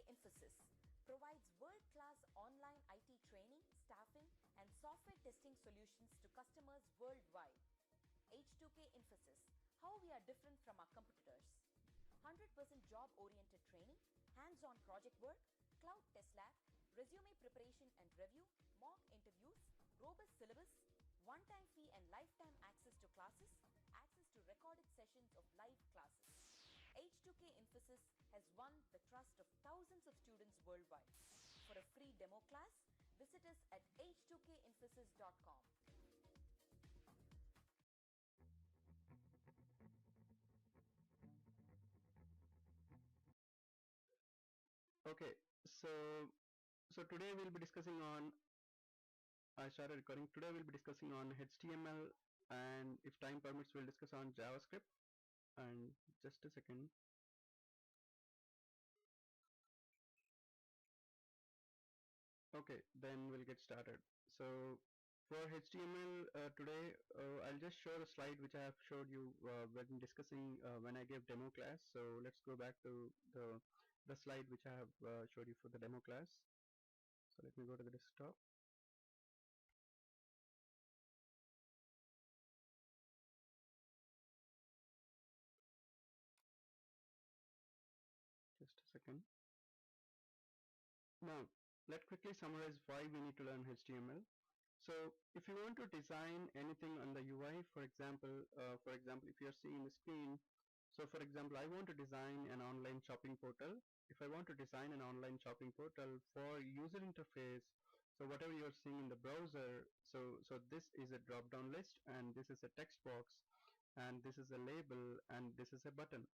Infosys provides world-class online IT training, staffing, and software testing solutions to customers worldwide. H2K Infosys, how we are different from our competitors. 100% job-oriented training, hands-on project work, cloud test lab, resume preparation and review, mock interviews, robust syllabus, one-time fee and lifetime access to classes, access to recorded sessions of live classes. H2K Infosys has won the trust of thousands of students worldwide. For a free demo class, visit us at h2kinfosys.com. Okay, so today we'll be discussing on. I started recording. Today we'll be discussing on HTML, and if time permits, we'll discuss on JavaScript. And just a second. Okay, then we'll get started. So for HTML today, I'll just show the slide which I have showed you when discussing when I gave demo class. So let's go back to the slide which I have showed you for the demo class. So let me go to the desktop. Just a second. Now, let's quickly summarize why we need to learn HTML. So, if you want to design anything on the UI, for example, if you're seeing the screen, so for example, I want to design an online shopping portal. If I want to design an online shopping portal for user interface, so whatever you're seeing in the browser, so this is a drop-down list, and this is a text box, and this is a label, and this is a button.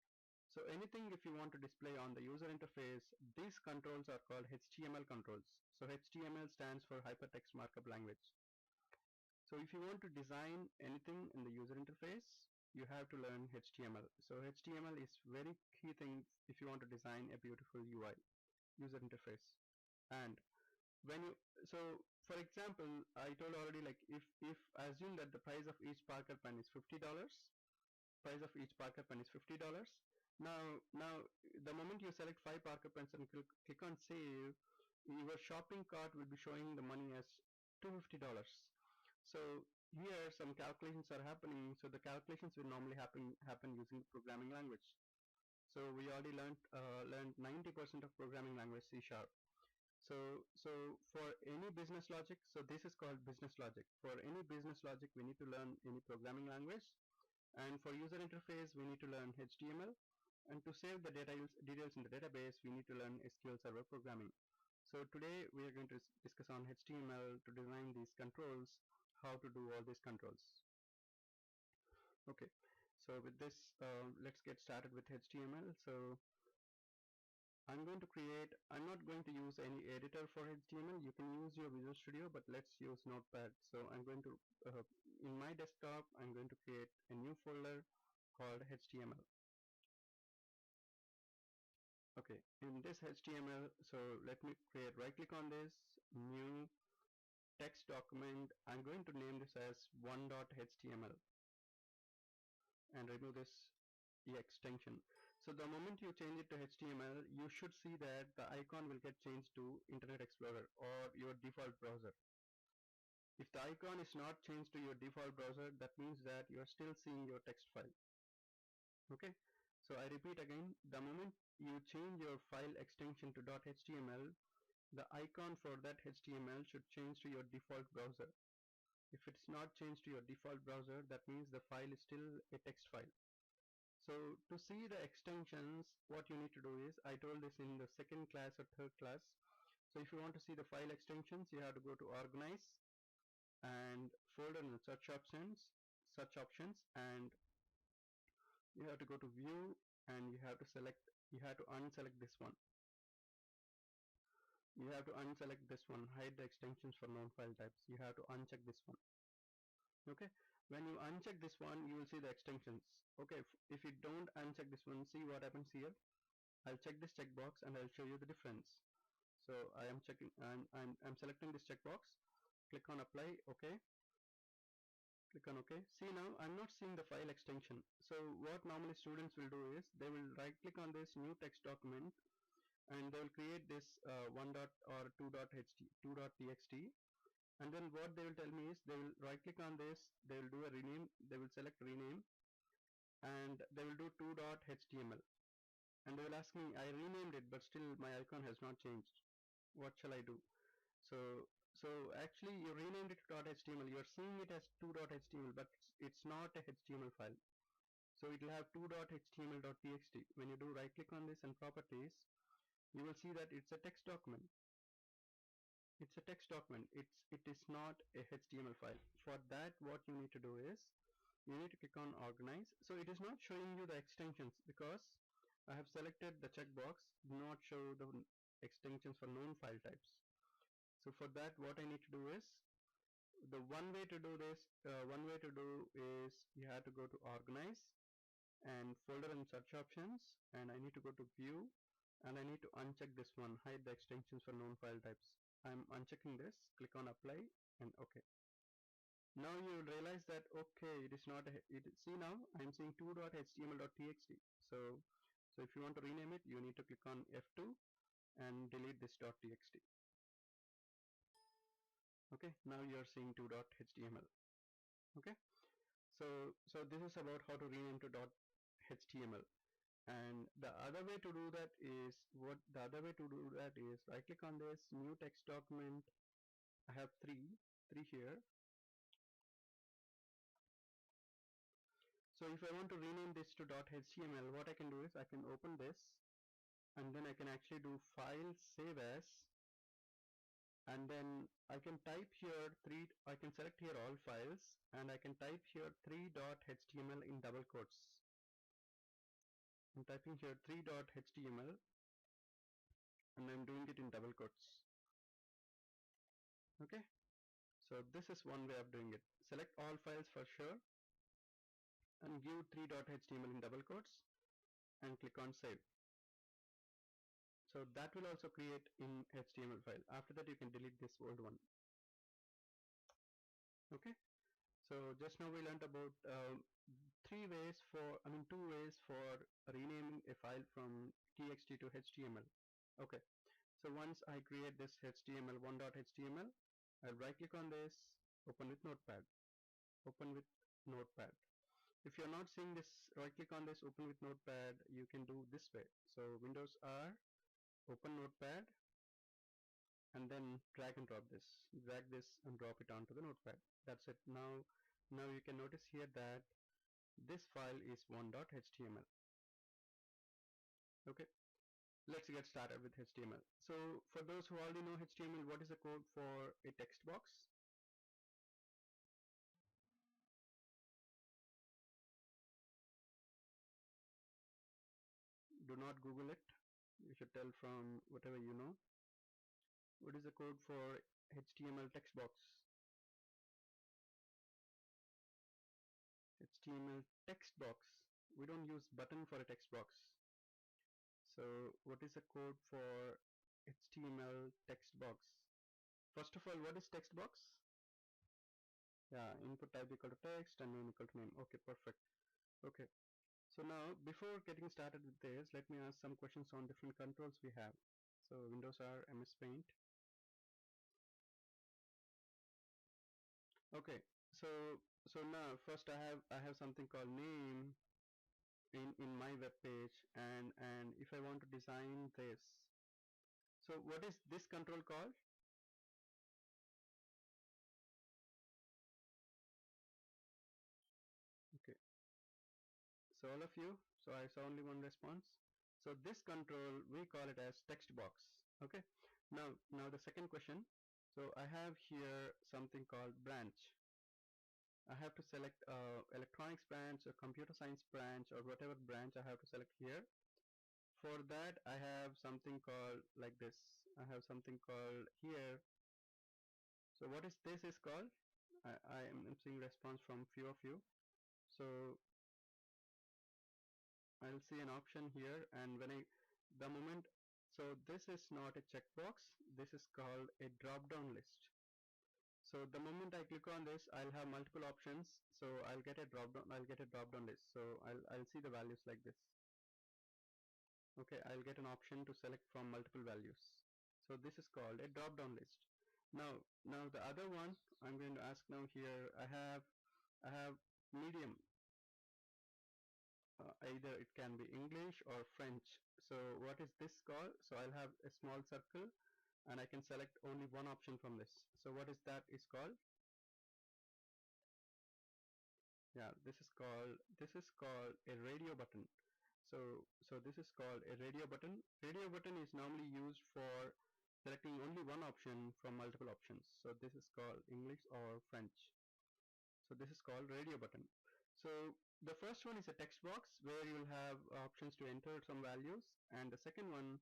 So anything if you want to display on the user interface, these controls are called HTML controls. So HTML stands for Hypertext Markup Language. So if you want to design anything in the user interface, you have to learn HTML. So HTML is very key thing if you want to design a beautiful UI, user interface. And when you, so for example, I told already, like if I assume that the price of each Parker pen is $50, price of each Parker pen is $50. Now, the moment you select 5 Parker pens and click on save, your shopping cart will be showing the money as $250. So here some calculations are happening. So the calculations will normally happen using the programming language. So we already learned 90% of programming language C#. So for any business logic, so this is called business logic. For any business logic, we need to learn any programming language. And for user interface, we need to learn HTML. And to save the details in the database, we need to learn SQL Server programming. So today we are going to discuss on HTML to design these controls, how to do all these controls. Okay, so with this, let's get started with HTML. So I'm not going to use any editor for HTML. You can use your Visual Studio, but let's use Notepad. So I'm going to, in my desktop, I'm going to create a new folder called HTML. Okay, in this HTML, so let me right click on this, new text document. I'm going to name this as 1.html and remove this extension. So the moment you change it to HTML, you should see that the icon will get changed to Internet Explorer or your default browser. If the icon is not changed to your default browser, that means that you are still seeing your text file. Okay, so I repeat again, the moment you change your file extension to .html, the icon for that HTML should change to your default browser. If it's not changed to your default browser, that means the file is still a text file. So to see the extensions, what you need to do is, I told this in the second class or third class. So if you want to see the file extensions, you have to go to organize and folder and search options, and you have to go to view, and you have to unselect this one. You have to unselect this one, hide the extensions for known file types. You have to uncheck this one. Okay, when you uncheck this one, you will see the extensions. Okay, if you don't uncheck this one, see what happens here. I'll check this checkbox and I'll show you the difference. So I am checking, I'm selecting this checkbox. Click on apply. Okay, click on OK. See, now I'm not seeing the file extension. So what normally students will do is they will right click on this new text document and they will create this one dot or two dot txt, and then what they will tell me is they will right click on this, they will do a rename, they will select rename, and they will do two.html, and they will ask me, I renamed it but still my icon has not changed, what shall I do? So actually you renamed it to .html, you are seeing it as two.html, but it's not a HTML file. So it will have two.html.txt. When you do right click on this and properties, you will see that it's a text document. It's a text document. It is not a HTML file. For that, what you need to do is you need to click on organize. So it is not showing you the extensions because I have selected the checkbox, do not show the extensions for known file types. So for that, what I need to do is, the one way to do this, is you have to go to organize and folder and search options, and I need to go to view, and I need to uncheck this one, hide the extensions for known file types. I'm unchecking this, click on apply and OK. Now you will realize that okay, it is not a, see now I'm seeing two.html.txt. So if you want to rename it, you need to click on F2 and delete this .txt. Okay, now you are seeing two.html. Okay, so this is about how to rename to .html. And the other way to do that is right click on this new text document. I have three here. So if I want to rename this to .html, what I can do is I can open this, and then I can actually do file save as, and then I can type here I can select here all files, and I can type here 3.html in double quotes. I'm typing here 3.html and I'm doing it in double quotes. Okay, so this is one way of doing it. Select all files for sure and give 3.html in double quotes and click on save. So that will also create in HTML file. After that you can delete this old one. Okay, so just now we learned about two ways for renaming a file from txt to HTML. Okay, so once I create this HTML 1.html, I'll right click on this, open with Notepad. If you're not seeing this, right click on this, open with Notepad, you can do this way. So Windows R, open Notepad, and then drag and drop this. Drag this and drop it onto the Notepad. That's it. Now you can notice here that this file is 1.html. Okay, let's get started with HTML. So for those who already know HTML, what is the code for a text box? Do not Google it. You should tell from whatever you know. What is the code for HTML text box? HTML text box. We don't use button for a text box. So what is the code for HTML text box? First of all, what is text box? Yeah, input type equal to text and name equal to name. Okay, perfect. Okay, so now before getting started with this, let me ask some questions on different controls we have. So Windows R, MS Paint. Okay, so now first I have something called name in my web page, and if I want to design this, so what is this control called? Okay, so all of you, so I saw only one response. So this control we call it as text box. Okay, now the second question. So I have here something called branch. I have to select electronics branch or computer science branch or whatever branch I have to select here. For that I have something called like this. I have something called here. So what is this is called? I am seeing response from few of you. So I'll see an option here, and the moment, so this is not a checkbox, this is called a drop down list. So the moment I click on this, I'll have multiple options, so I'll get a drop down list. So I'll see the values like this. Okay, I'll get an option to select from multiple values. So this is called a drop down list. Now the other one I'm going to ask now here, I have medium, either it can be English or French. So what is this called? So I'll have a small circle and I can select only one option from this. So what is that is called? Yeah, this is called a radio button. So this is called a radio button. Radio button is normally used for selecting only one option from multiple options. So this is called English or French. So this is called radio button. So the first one is a text box where you will have options to enter some values, and the second one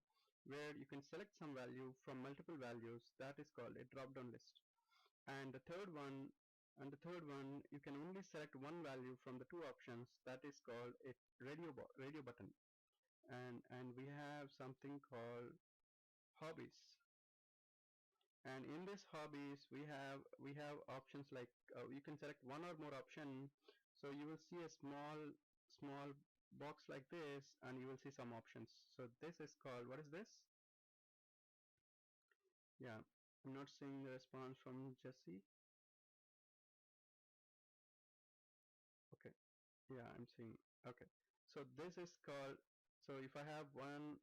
where you can select some value from multiple values, that is called a drop down list. And the third one you can only select one value from the two options, that is called a radio button. And we have something called hobbies. And in this hobbies we have options like you can select one or more option. So you will see a small box like this, and you will see some options. So this is called, what is this? Yeah, I'm not seeing the response from Jesse. Okay, yeah, I'm seeing. Okay, so this is called, so if I have one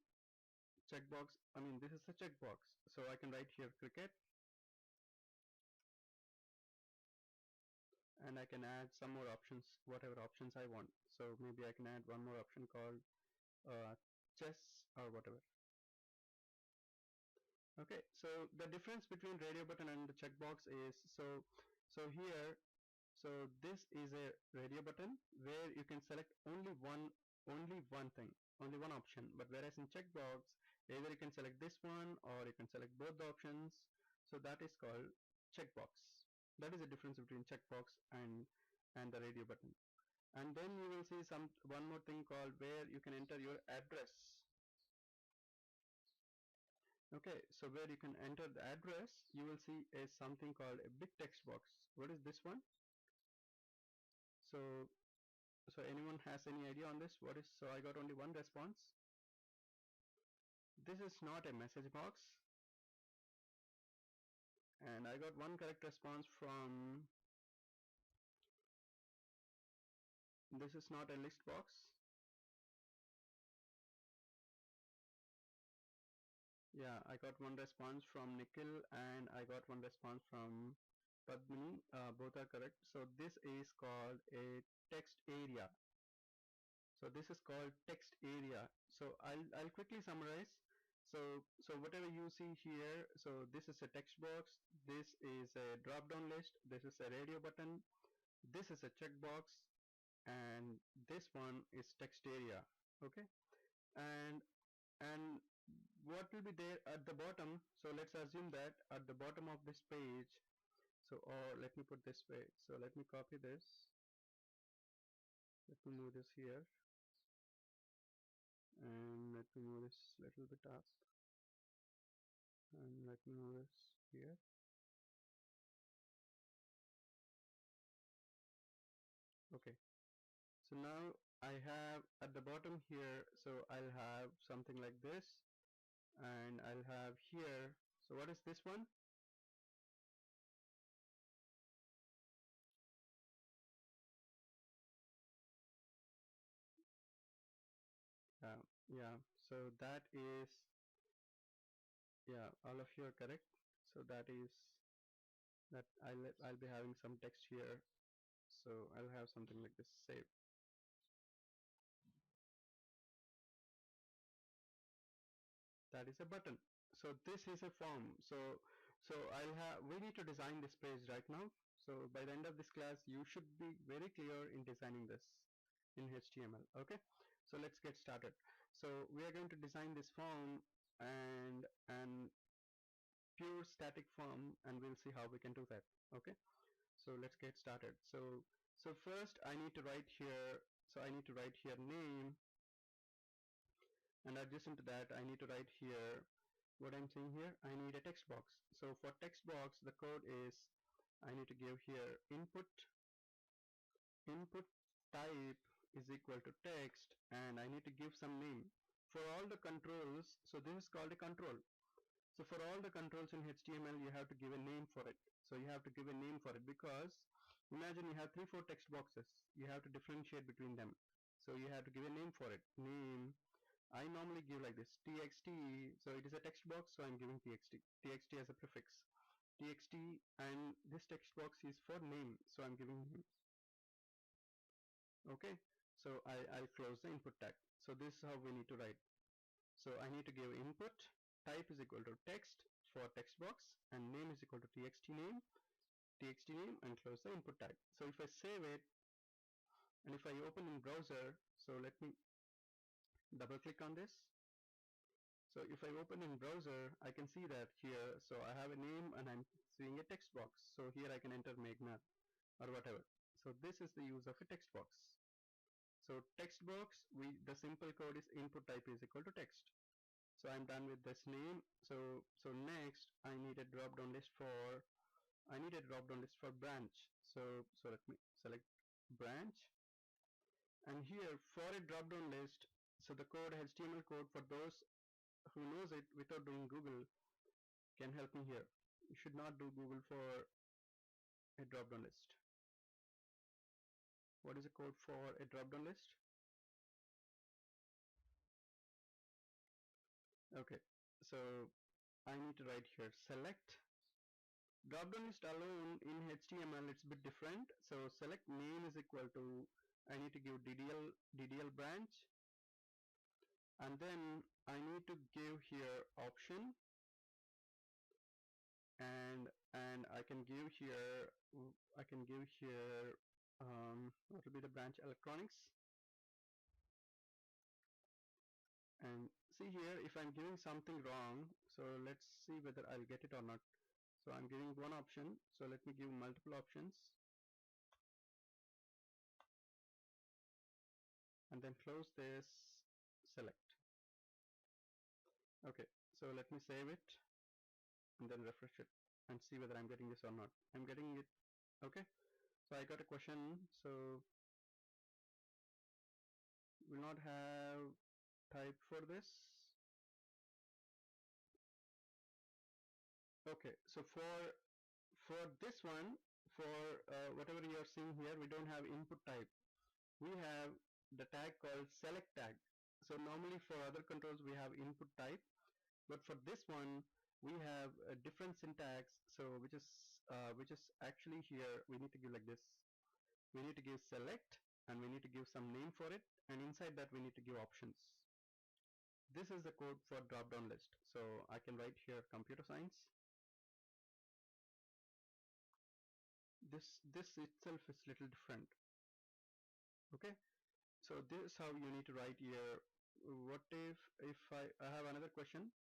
checkbox, I mean this is a checkbox, so I can write here cricket, and I can add some more options, whatever options I want. So maybe I can add one more option called chess or whatever. Okay, so the difference between radio button and the checkbox is, so this is a radio button where you can select only one thing, only one option. But whereas in checkbox, either you can select this one or you can select both the options. So that is called checkbox. That is the difference between checkbox and the radio button. And then you will see one more thing called where you can enter your address. Okay, so where you can enter the address, you will see a something called a big text box. What is this one? So so anyone has any idea on this? What is, so I got only one response. This is not a message box, and I got one correct response from, this is not a list box. Yeah, I got one response from Nikhil and I got one response from Padmini. Both are correct. So this is called a text area. So this is called text area. So I'll quickly summarize. So whatever you see here, so this is a text box, this is a drop down list, this is a radio button, this is a checkbox, and this one is text area. Okay, and and what will be there at the bottom? So let's assume that at the bottom of this page, so, or let me put this way, so let me copy this, let me move this here, and let me move this little bit up, and let me move this here. Okay, so now I have at the bottom here, so I'll have something like this, and I'll have here, so what is this one? Yeah, so that is, yeah, all of you are correct. So that is that I'll be having some text here, so I'll have something like this, save. That is a button. So this is a form. So we need to design this page right now. So by the end of this class you should be very clear in designing this in HTML. Okay, so let's get started. So we are going to design this form and pure static form, and we'll see how we can do that. Okay, so let's get started. So first I need to write here, so I need to write here name, and adjacent to that I need to write here what I'm saying here. I need a text box. So for text box the code is, I need to give here input type is equal to text, and I need to give some name. for all the controls, so this is called a control. So for all the controls in HTML, you have to give a name for it. So you have to give a name for it, because imagine you have 3-4 text boxes. You have to differentiate between them. So you have to give a name for it. Name, I normally give like this, txt. So it is a text box, so I'm giving txt as a prefix, txt, and this text box is for name, so I'm giving name. Okay, so I'll close the input tag. So this is how we need to write. So I need to give input, type is equal to text for text box, and name is equal to txt name, and close the input tag. So if I save it, and if I open in browser, so let me double click on this. So if I open in browser, I can see that here, so I have a name and I'm seeing a text box. So here I can enter Meghna or whatever. So this is the use of a text box. So text box, the simple code is input type is equal to text. So I'm done with this name. So next I need a drop down list for branch. So let me select branch, and here for a drop down list, so the code, HTML code, for those who knows it without doing Google, can help me here. You should not do Google for a drop down list. What is the code for a drop down list? Okay, so I need to write here select drop down list alone. In HTML it's a bit different. So select name is equal to, I need to give DDL branch, and then I need to give here option, and I can give here what will be the branch electronics. And see here, if I'm giving something wrong, so let's see whether I'll get it or not. So I'm giving one option, so let me give multiple options, and then close this, select. Okay, so let me save it and then refresh it and see whether I'm getting this or not. I'm getting it. Okay, so I got a question. So will not have type for this. Okay, so for this one, for whatever you are seeing here, we don't have input type. We have the tag called select tag. So normally for other controls we have input type, but for this one we have a different syntax. So which is actually here we need to give like this. We need to give select, and we need to give some name for it, and inside that we need to give options. This is the code for drop down list. So I can write here computer science. This itself is little different. Okay, so this is how you need to write here. What if I have another question.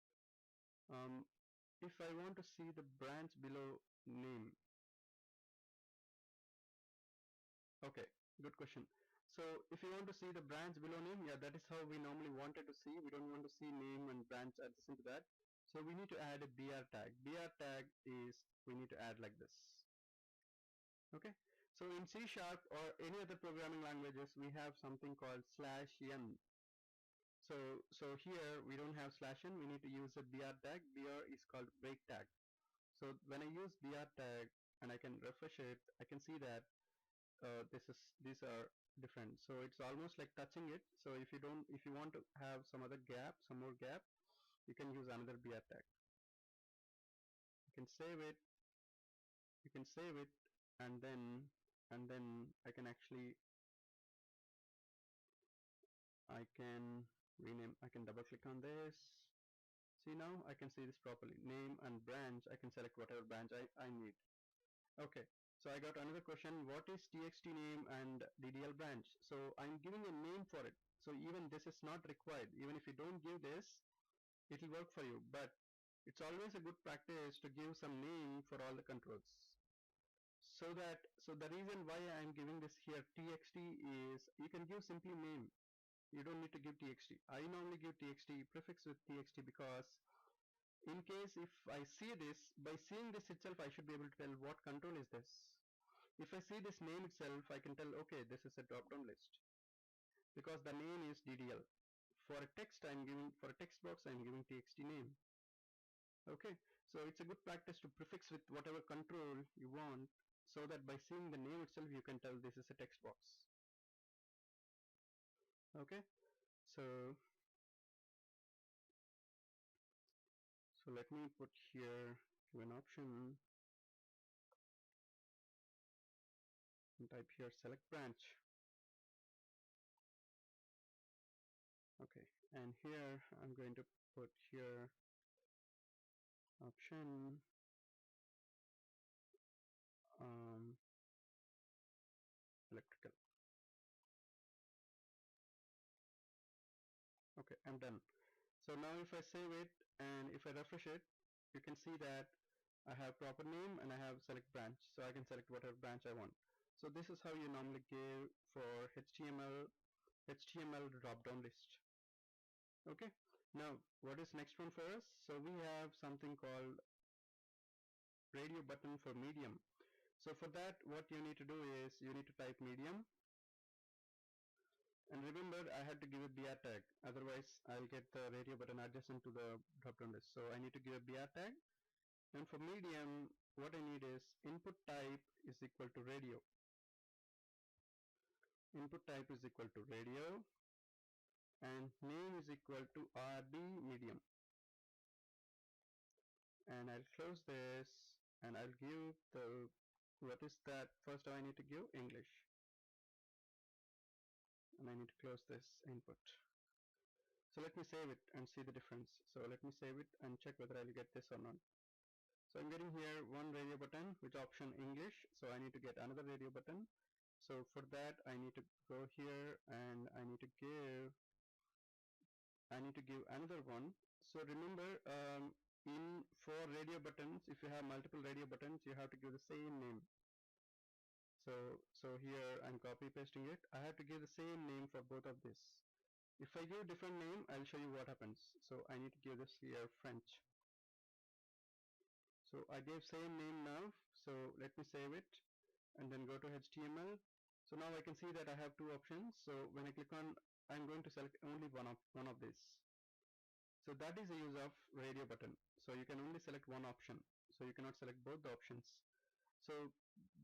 If I want to see the branch below name. Okay, good question. So if you want to see the branch below name, yeah, that is how we normally wanted to see. We don't want to see name and branch adjacent to that. So we need to add a BR tag. BR tag is, we need to add like this. Okay, so in C# or any other programming languages, we have something called /n. So here we don't have /n, we need to use a BR tag. BR is called break tag. So when I use BR tag and I can refresh it, I can see that these are different. So it's almost like touching it. So if you want to have some more gap, you can use another BR tag. You can save it, and then I can actually rename. I can double click on this. See, now I can see this properly. Name and branch, I can select whatever branch I need. Okay, so I got another question. What is txt name and DDL branch? So I'm giving a name for it. So even this is not required. Even if you don't give this, it will work for you. But it's always a good practice to give some name for all the controls. So the reason why I'm giving this here txt is you can give simply name. You don't need to give txt. I normally give txt prefix with txt because in case if I see this, by seeing this itself, I should be able to tell what control is this. If I see this name itself, I can tell, okay, this is a drop-down list because the name is DDL for a text box I'm giving txt name. Okay, so it's a good practice to prefix with whatever control you want, so that by seeing the name itself you can tell this is a text box. Okay, so let me put here an option and type here select branch. Okay, and here I'm going to put here option electrical. Okay, I'm done. So now if I save it and if I refresh it, you can see that I have proper name and I have select branch, so I can select whatever branch I want. So this is how you normally give for HTML drop down list. Okay, now what is next one for us? So we have something called radio button for medium. So for that, what you need to do is you need to type medium, and remember I had to give a BR tag, otherwise I'll get the radio button adjacent to the drop down list. So I need to give a BR tag, and for medium what I need is input type is equal to radio. Input type is equal to radio, and name is equal to RD medium. And I'll close this, and I'll give the, what is that, first I need to give English, and I need to close this input. So let me save it and see the difference. So let me save it and check whether I'll get this or not. So I'm getting here one radio button with option English, so I need to get another radio button. So for that I need to go here and I need to give another one. So remember, for radio buttons, if you have multiple radio buttons, you have to give the same name. So here I'm copy pasting it. I have to give the same name for both of this. If I give different name, I'll show you what happens. So I need to give this here French. So I gave same name now. So let me save it and then go to HTML. So now I can see that I have two options. So when I click on, I'm going to select only one of this. So that is the use of radio button. So you can only select one option. So you cannot select both the options. So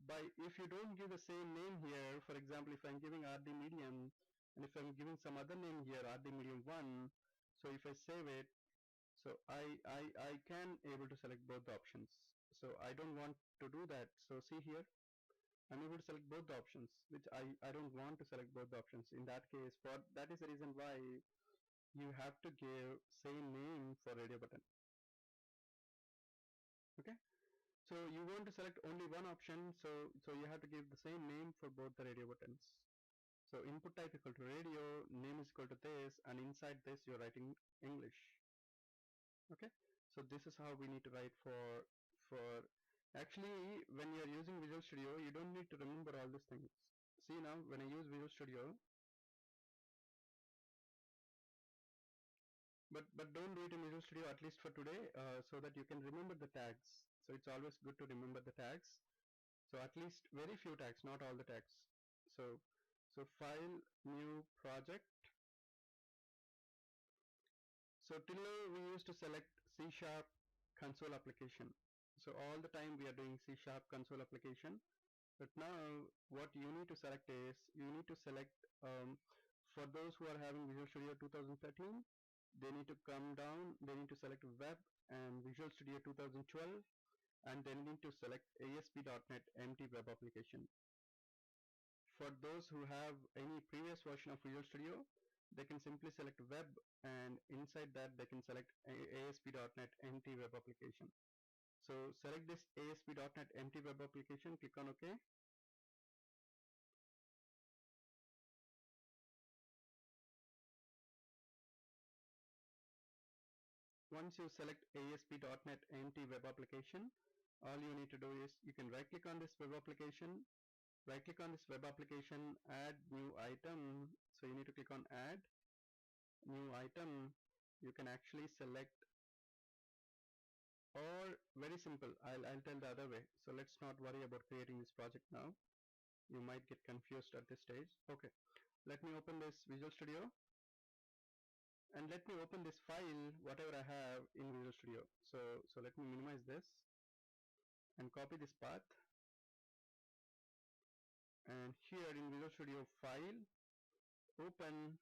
if you don't give the same name here, for example, if I'm giving RD medium and if I'm giving some other name here, RD medium 1, so if I save it, so I can able to select both the options. So I don't want to do that. So see here, I'm able to select both the options, which I don't want to select both the options. In that case, that is the reason why you have to give same name for radio button. Okay, so you want to select only one option, so you have to give the same name for both the radio buttons. So input type equal to radio, name is equal to this, and inside this you're writing English. Okay, so this is how we need to write for actually when you're using Visual Studio, you don't need to remember all these things. See now, when I use Visual Studio, but don't do it in Visual Studio at least for today, so that you can remember the tags. So it's always good to remember the tags. So at least very few tags, not all the tags. So file, new project. So till now we used to select C# console application. So all the time we are doing C# console application. But now what you need to select is, you need to select, for those who are having Visual Studio 2013, they need to come down, they need to select web and Visual Studio 2012, and they need to select ASP.NET Empty Web Application. For those who have any previous version of Visual Studio, they can simply select web, and inside that they can select ASP.NET Empty Web Application. So select this ASP.NET Empty Web Application, click on OK. Once you select ASP.NET Empty Web Application, all you need to do is you can right click on this web application, add new item. So you need to click on add new item. You can actually select, or very simple, I'll tell the other way. So let's not worry about creating this project now. You might get confused at this stage. Okay, let me open this Visual Studio. and let me open this file, whatever I have in Visual Studio. So let me minimize this and copy this path, and here in Visual Studio file, open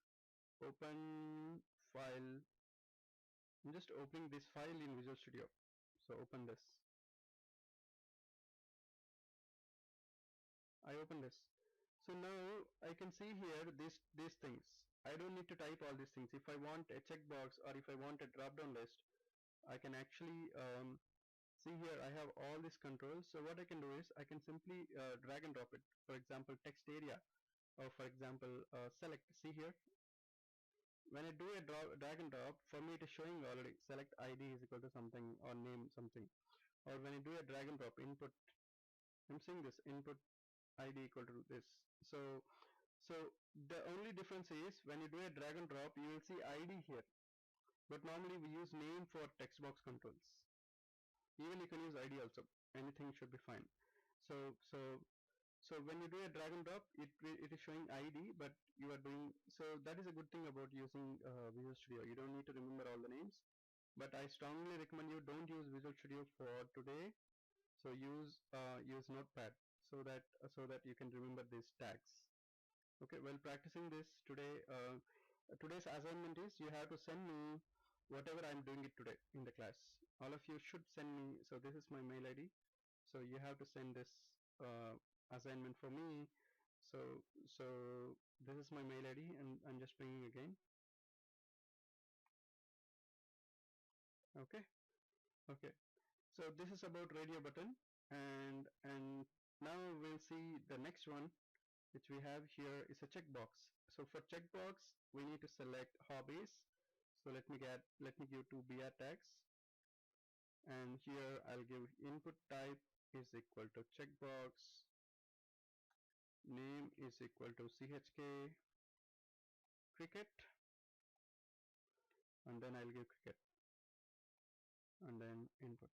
file. I'm just opening this file in Visual Studio. So open this. I open this. So now I can see here these things. I don't need to type all these things. If I want a checkbox or if I want a drop down list, I can actually see here I have all these controls. So what I can do is I can simply drag and drop it. For example, text area, or for example, select. See here, when I do a drag and drop, for me it is showing already select ID is equal to something or name something. Or when I do a drag and drop input, I'm seeing this input ID equal to this. So the only difference is when you do a drag and drop, you will see ID here. But normally we use name for text box controls. Even you can use ID also. Anything should be fine. So when you do a drag and drop, it is showing ID, but you are doing, so that is a good thing about using Visual Studio. You don't need to remember all the names, but I strongly recommend you don't use Visual Studio for today. So use Notepad so that you can remember these tags. Okay, while practicing this today, today's assignment is you have to send me whatever I'm doing it today in the class. All of you should send me. So this is my mail ID. So you have to send this assignment for me. So this is my mail ID, and I'm just bringing again. Okay. So this is about radio button, and now we'll see the next one, which we have here is a checkbox. So for checkbox, we need to select hobbies. So let me give two BR tags, and here I'll give input type is equal to checkbox, name is equal to chk cricket, and then I'll give cricket, and then input.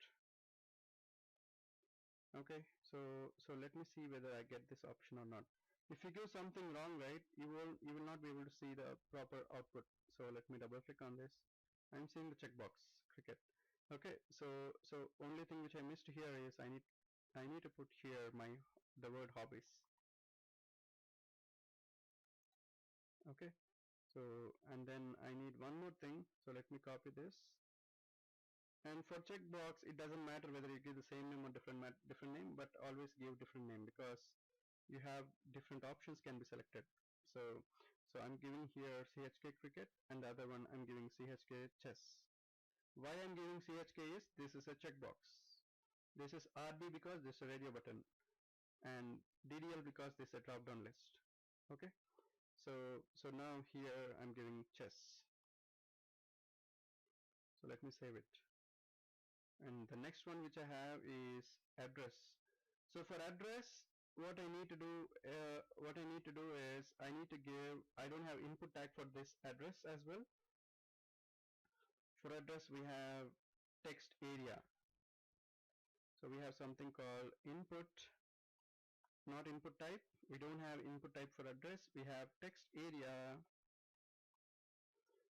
Okay, so let me see whether I get this option or not. If you give something wrong, right, you will not be able to see the proper output. So let me double click on this. I'm seeing the checkbox cricket. Okay, so only thing which I missed here is I need to put here the word hobbies. Okay, so and then I need one more thing. So let me copy this. And for checkbox, it doesn't matter whether you give the same name or different name, but always give different name, because you have different options can be selected. So I'm giving here CHK cricket, and the other one I'm giving CHK chess. Why I'm giving CHK is this is a checkbox. This is RB because this is a radio button, and DDL because this is a drop down list. Okay, so now here I'm giving chess. So let me save it. And the next one which I have is address. So for address, what I need to do is I don't have input tag for this address as well. For address, we have text area. So we have something called input, not input type. We don't have input type for address. We have text area,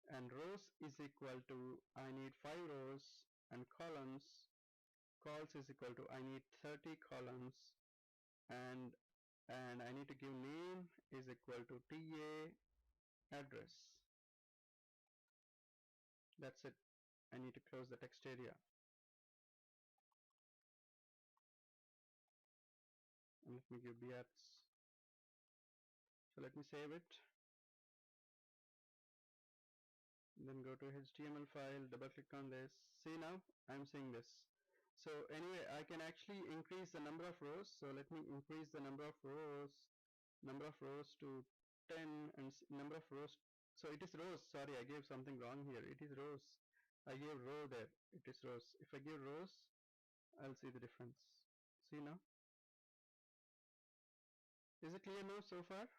and rows is equal to I need 5 rows, and columns is equal to I need 30 columns, and I need to give name is equal to TA address. That's it. I need to close the text area. And let me give BRs. So let me save it. Then go to HTML file, double click on this. See, now I'm seeing this. So anyway, I can actually increase the number of rows. So let me increase the number of rows to 10, and number of rows. So it is rows. Sorry, I gave something wrong here. It is rows. I gave row there. It is rows. If I give rows, I'll see the difference. See now? Is it clear now so far?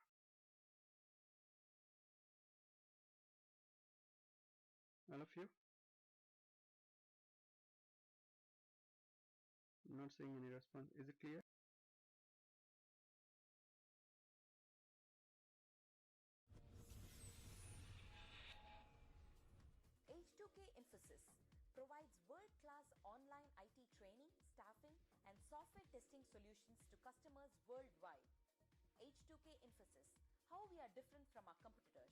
All of you? I'm not seeing any response. Is it clear? H2K Infosys provides world-class online IT training, staffing, and software testing solutions to customers worldwide. H2K Infosys, how we are different from our competitors.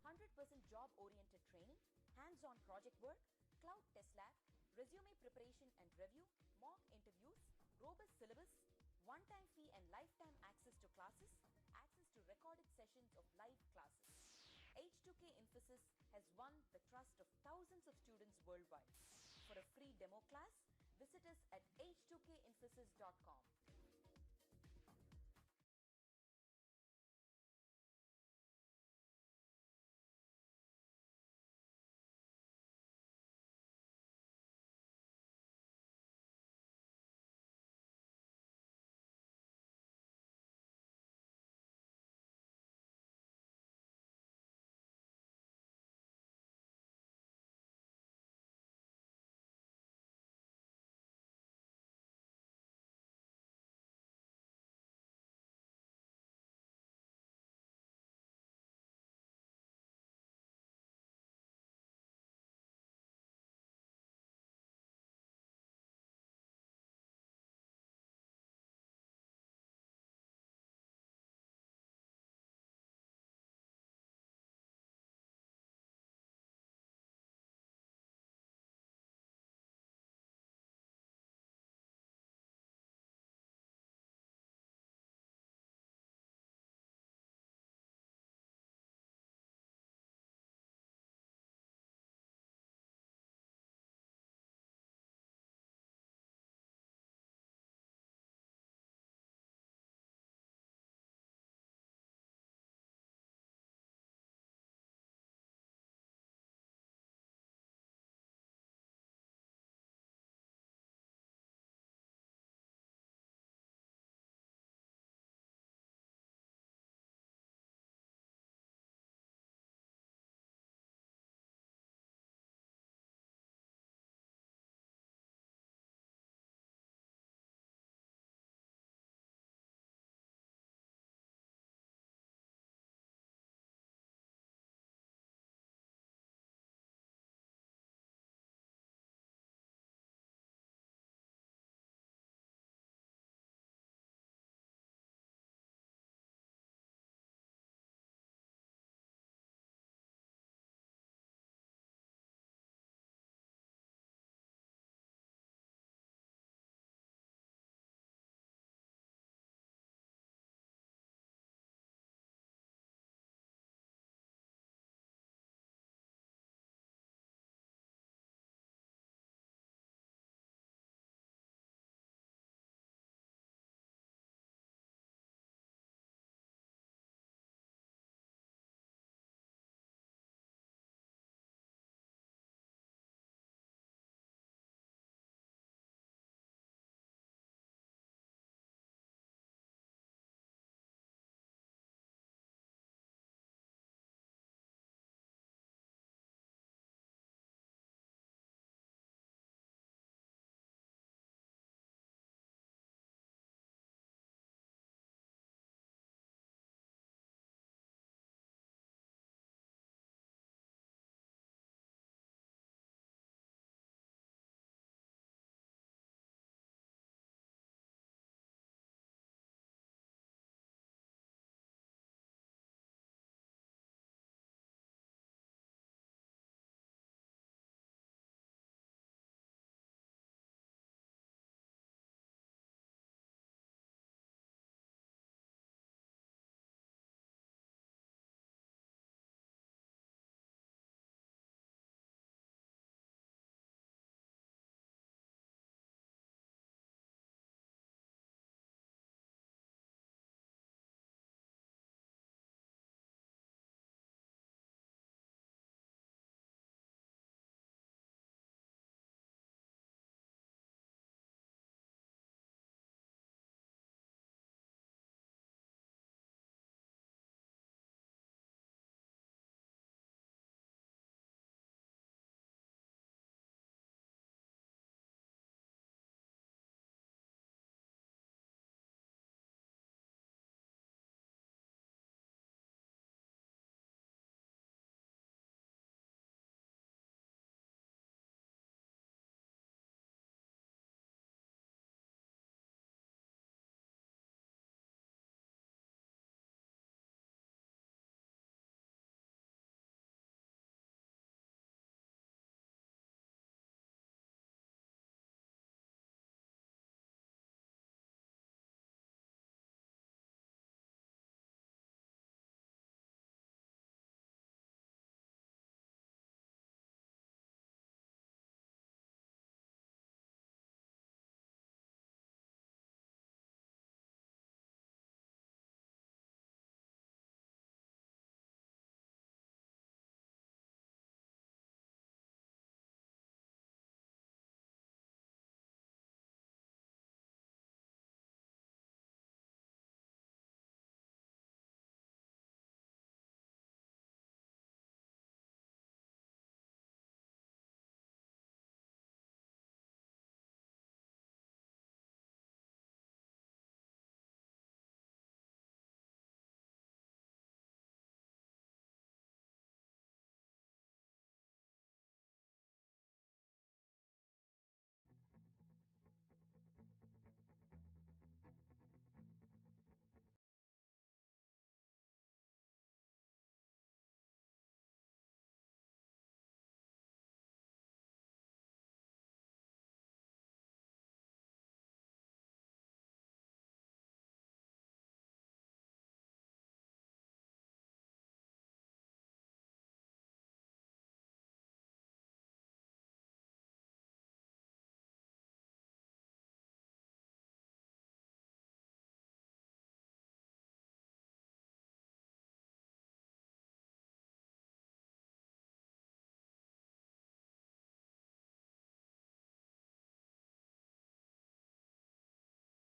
100% job-oriented training, hands-on project work, cloud test lab, resume preparation and review, mock interviews, robust syllabus, one-time fee and lifetime access to classes, access to recorded sessions of live classes. H2K Infosys has won the trust of thousands of students worldwide. For a free demo class, visit us at h2kinfosys.com.